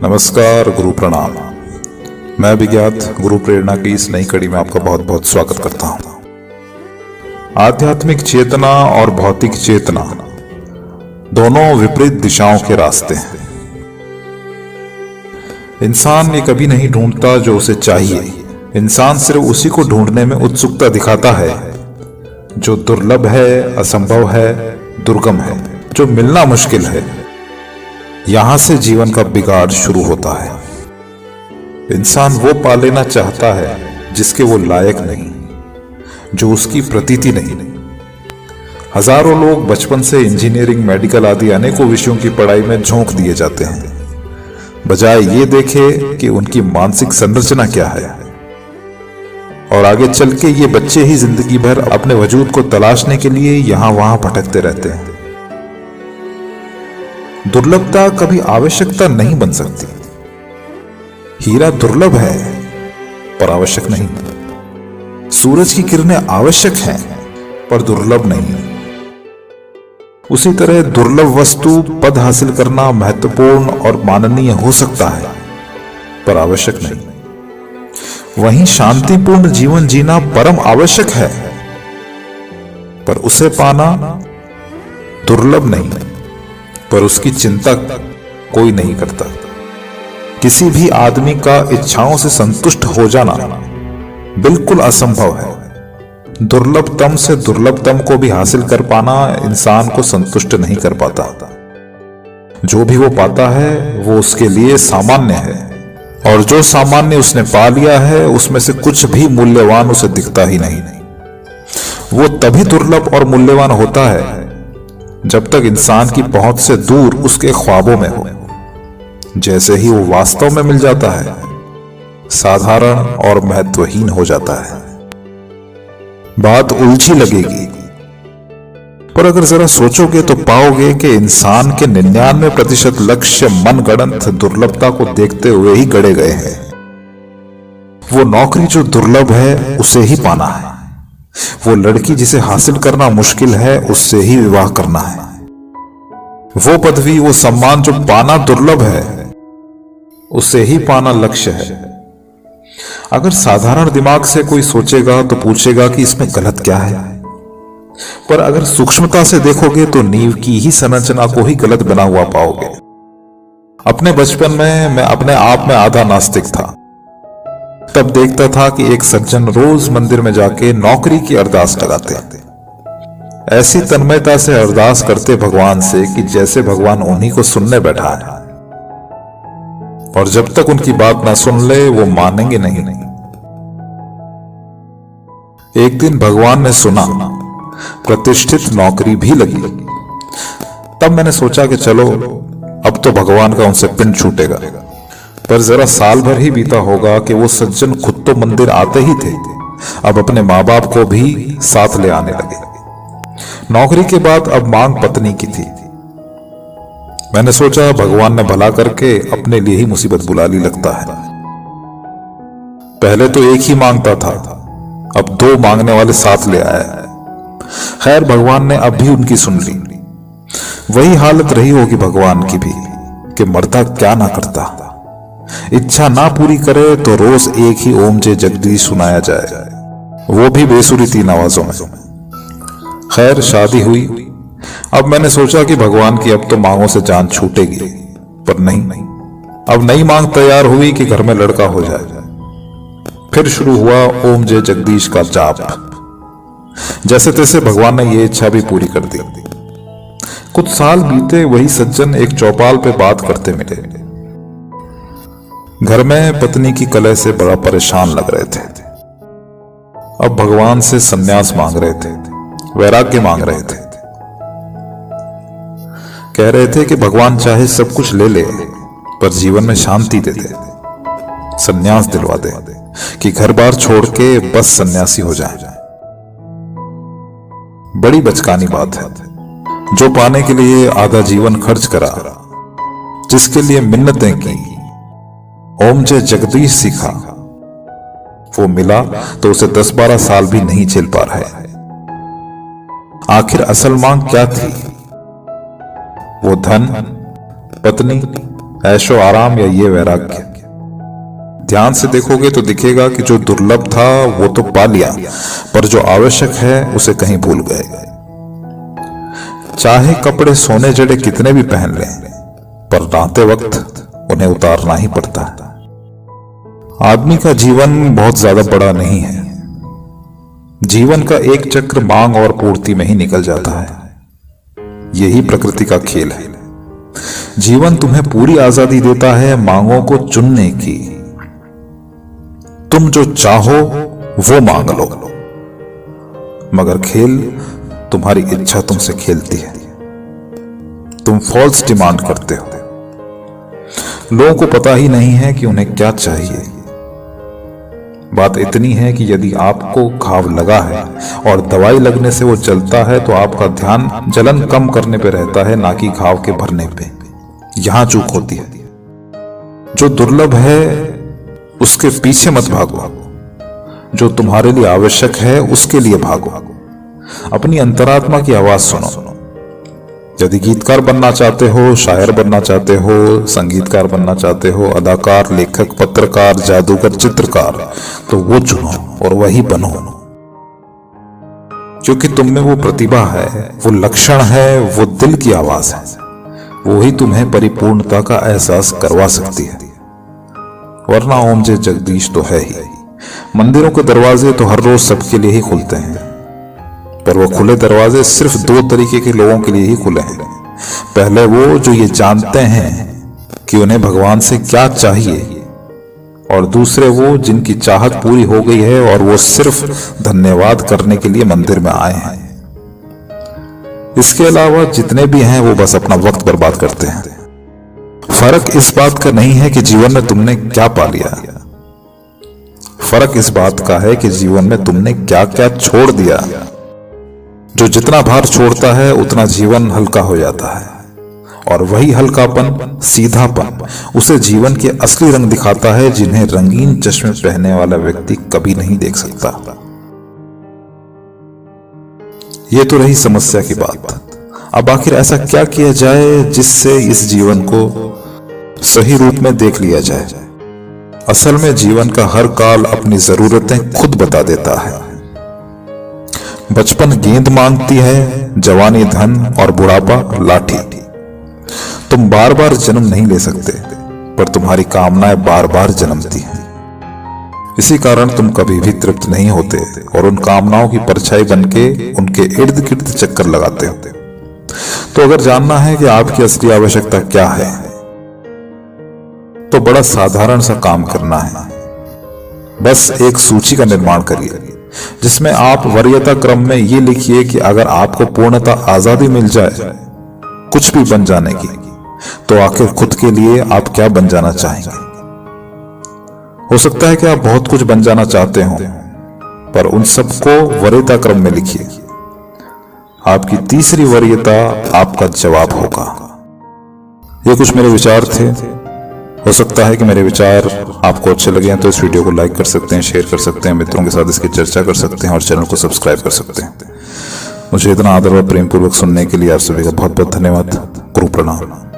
नमस्कार, गुरु प्रणाम। मैं विज्ञात गुरु प्रेरणा की इस नई कड़ी में आपका बहुत बहुत स्वागत करता हूं। आध्यात्मिक चेतना और भौतिक चेतना दोनों विपरीत दिशाओं के रास्ते हैं। इंसान ये कभी नहीं ढूंढता जो उसे चाहिए। इंसान सिर्फ उसी को ढूंढने में उत्सुकता दिखाता है जो दुर्लभ है, असंभव है, दुर्गम है, जो मिलना मुश्किल है। यहां से जीवन का बिगाड़ शुरू होता है। इंसान वो पा लेना चाहता है जिसके वो लायक नहीं, जो उसकी प्रतीति नहीं। हजारों लोग बचपन से इंजीनियरिंग, मेडिकल आदि अनेकों विषयों की पढ़ाई में झोंक दिए जाते हैं, बजाय ये देखे कि उनकी मानसिक संरचना क्या है। और आगे चल के ये बच्चे ही जिंदगी भर अपने वजूद को तलाशने के लिए यहां वहां भटकते रहते हैं। दुर्लभता कभी आवश्यकता नहीं बन सकती। हीरा दुर्लभ है पर आवश्यक नहीं। सूरज की किरणें आवश्यक हैं पर दुर्लभ नहीं। उसी तरह दुर्लभ वस्तु पद हासिल करना महत्वपूर्ण और माननीय हो सकता है पर आवश्यक नहीं। वहीं शांतिपूर्ण जीवन जीना परम आवश्यक है पर उसे पाना दुर्लभ नहीं, पर उसकी चिंता कोई नहीं करता। किसी भी आदमी का इच्छाओं से संतुष्ट हो जाना बिल्कुल असंभव है। दुर्लभतम से दुर्लभतम को भी हासिल कर पाना इंसान को संतुष्ट नहीं कर पाता। जो भी वो पाता है वो उसके लिए सामान्य है, और जो सामान्य उसने पा लिया है उसमें से कुछ भी मूल्यवान उसे दिखता ही नहीं। वो तभी दुर्लभ और मूल्यवान होता है जब तक इंसान की पहुंच से दूर उसके ख्वाबों में हो। जैसे ही वो वास्तव में मिल जाता है, साधारण और महत्वहीन हो जाता है। बात उलझी लगेगी, पर अगर जरा सोचोगे तो पाओगे कि इंसान के 99% लक्ष्य मनगढ़ंत दुर्लभता को देखते हुए ही गढ़े गए हैं। वो नौकरी जो दुर्लभ है उसे ही पाना है। वो लड़की जिसे हासिल करना मुश्किल है उससे ही विवाह करना है। वो पदवी, वो सम्मान जो पाना दुर्लभ है उसे ही पाना लक्ष्य है। अगर साधारण दिमाग से कोई सोचेगा तो पूछेगा कि इसमें गलत क्या है, पर अगर सूक्ष्मता से देखोगे तो नींव की ही संरचना को ही गलत बना हुआ पाओगे। अपने बचपन में मैं अपने आप में आधा नास्तिक था। तब देखता था कि एक सज्जन रोज मंदिर में जाके नौकरी की अरदास लगाते। ऐसी तन्मयता से अरदास करते भगवान से कि जैसे भगवान उन्हीं को सुनने बैठा है, और जब तक उनकी बात ना सुन ले वो मानेंगे नहीं। एक दिन भगवान ने सुना, प्रतिष्ठित नौकरी भी लगी। तब मैंने सोचा कि चलो अब तो भगवान का उनसे पिंड छूटेगा। पर जरा साल भर ही बीता होगा कि वो सज्जन खुद तो मंदिर आते ही थे, अब अपने माँ बाप को भी साथ ले आने लगे। नौकरी के बाद अब मांग पत्नी की थी। मैंने सोचा भगवान ने भला करके अपने लिए ही मुसीबत बुला ली लगता है। पहले तो एक ही मांगता था, अब 2 मांगने वाले साथ ले आया है। खैर, भगवान ने अब भी उनकी सुन ली। वही हालत रही होगी भगवान की भी कि मरता क्या ना करता। इच्छा ना पूरी करे तो रोज एक ही ओम जय जगदीश सुनाया जाए, वो भी बेसुरी 3 आवाजों में। खैर, शादी हुई। अब मैंने सोचा कि भगवान की अब तो मांगों से जान छूटेगी, पर नहीं। अब नई मांग तैयार हुई कि घर में लड़का हो जाए। फिर शुरू हुआ ओम जय जगदीश का जाप। जैसे तैसे भगवान ने ये इच्छा भी पूरी कर दी। कुछ साल बीते, वही सज्जन एक चौपाल पे बात करते मिले। घर में पत्नी की कलह से बड़ा परेशान लग रहे थे। अब भगवान से संन्यास मांग रहे थे, वैराग्य मांग रहे थे। कह रहे थे कि भगवान चाहे सब कुछ ले ले पर जीवन में शांति दे दे, संन्यास दिलवा दे, कि घर बार छोड़ के बस सन्यासी हो जाए। बड़ी बचकानी बात है। जो पाने के लिए आधा जीवन खर्च करा, जिसके लिए मिन्नतें की, ओम जय जगदीश सीखा, वो मिला तो उसे 10-12 साल भी नहीं झेल पा रहा है। आखिर असल मांग क्या थी? वो धन, पत्नी, ऐशो आराम या ये वैराग्य। ध्यान से देखोगे तो दिखेगा कि जो दुर्लभ था वो तो पा लिया, पर जो आवश्यक है उसे कहीं भूल गए। चाहे कपड़े सोने जड़े कितने भी पहन लें, पर नहाते वक्त उन्हें उतारना ही पड़ता है। आदमी का जीवन बहुत ज्यादा बड़ा नहीं है। जीवन का एक चक्र मांग और पूर्ति में ही निकल जाता है। यही प्रकृति का खेल है। जीवन तुम्हें पूरी आजादी देता है मांगों को चुनने की। तुम जो चाहो वो मांग लो, मगर खेल तुम्हारी इच्छा तुमसे खेलती है। तुम फॉल्स डिमांड करते हो। लोगों को पता ही नहीं है कि उन्हें क्या चाहिए। बात इतनी है कि यदि आपको घाव लगा है और दवाई लगने से वो चलता है तो आपका ध्यान जलन कम करने पे रहता है, ना कि घाव के भरने पे। यहां चूक होती है। जो दुर्लभ है उसके पीछे मत भागो, जो तुम्हारे लिए आवश्यक है उसके लिए भागो। अपनी अंतरात्मा की आवाज सुनो। यदि गीतकार बनना चाहते हो, शायर बनना चाहते हो, संगीतकार बनना चाहते हो, अदाकार, लेखक, पत्रकार, जादूगर, चित्रकार, तो वो चुनो और वही बनो। क्योंकि तुम में वो प्रतिभा है, वो लक्षण है, वो दिल की आवाज है। वो ही तुम्हें परिपूर्णता का एहसास करवा सकती है। वरना ओम जय जगदीश तो है ही। मंदिरों के दरवाजे तो हर रोज सबके लिए ही खुलते हैं, पर वो खुले दरवाजे सिर्फ 2 तरीके के लोगों के लिए ही खुले हैं। पहले वो जो ये जानते हैं कि उन्हें भगवान से क्या चाहिए, और दूसरे वो जिनकी चाहत पूरी हो गई है और वो सिर्फ धन्यवाद करने के लिए मंदिर में आए हैं। इसके अलावा जितने भी हैं वो बस अपना वक्त बर्बाद करते हैं। फर्क इस बात का नहीं है कि जीवन में तुमने क्या पा लिया, फर्क इस बात का है कि जीवन में तुमने क्या क्या छोड़ दिया। जो जितना भार छोड़ता है उतना जीवन हल्का हो जाता है, और वही हल्कापन, सीधापन उसे जीवन के असली रंग दिखाता है, जिन्हें रंगीन चश्मे पहनने वाला व्यक्ति कभी नहीं देख सकता। ये तो रही समस्या की बात। अब आखिर ऐसा क्या किया जाए जिससे इस जीवन को सही रूप में देख लिया जाए। असल में जीवन का हर काल अपनी जरूरतें खुद बता देता है। बचपन गेंद मांगती है, जवानी धन और बुढ़ापा लाठी। तुम बार बार जन्म नहीं ले सकते, पर तुम्हारी कामनाएं बार बार जन्मती हैं। इसी कारण तुम कभी भी तृप्त नहीं होते और उन कामनाओं की परछाई बनके उनके इर्द गिर्द चक्कर लगाते हो। तो अगर जानना है कि आपकी असली आवश्यकता क्या है, तो बड़ा साधारण सा काम करना है। बस एक सूची का निर्माण करिए, जिसमें आप वरीयता क्रम में ये लिखिए कि अगर आपको पूर्णता आजादी मिल जाए कुछ भी बन जाने की, तो आखिर खुद के लिए आप क्या बन जाना चाहेंगे। हो सकता है कि आप बहुत कुछ बन जाना चाहते हो, पर उन सबको वरीयता क्रम में लिखिए। आपकी तीसरी वरीयता आपका जवाब होगा। ये कुछ मेरे विचार थे। हो सकता है कि मेरे विचार आपको अच्छे लगे हैं, तो इस वीडियो को लाइक कर सकते हैं, शेयर कर सकते हैं, मित्रों के साथ इसकी चर्चा कर सकते हैं और चैनल को सब्सक्राइब कर सकते हैं। मुझे इतना आदर व प्रेम पूर्वक सुनने के लिए आप सभी का बहुत बहुत धन्यवाद। गुरु प्रणाम।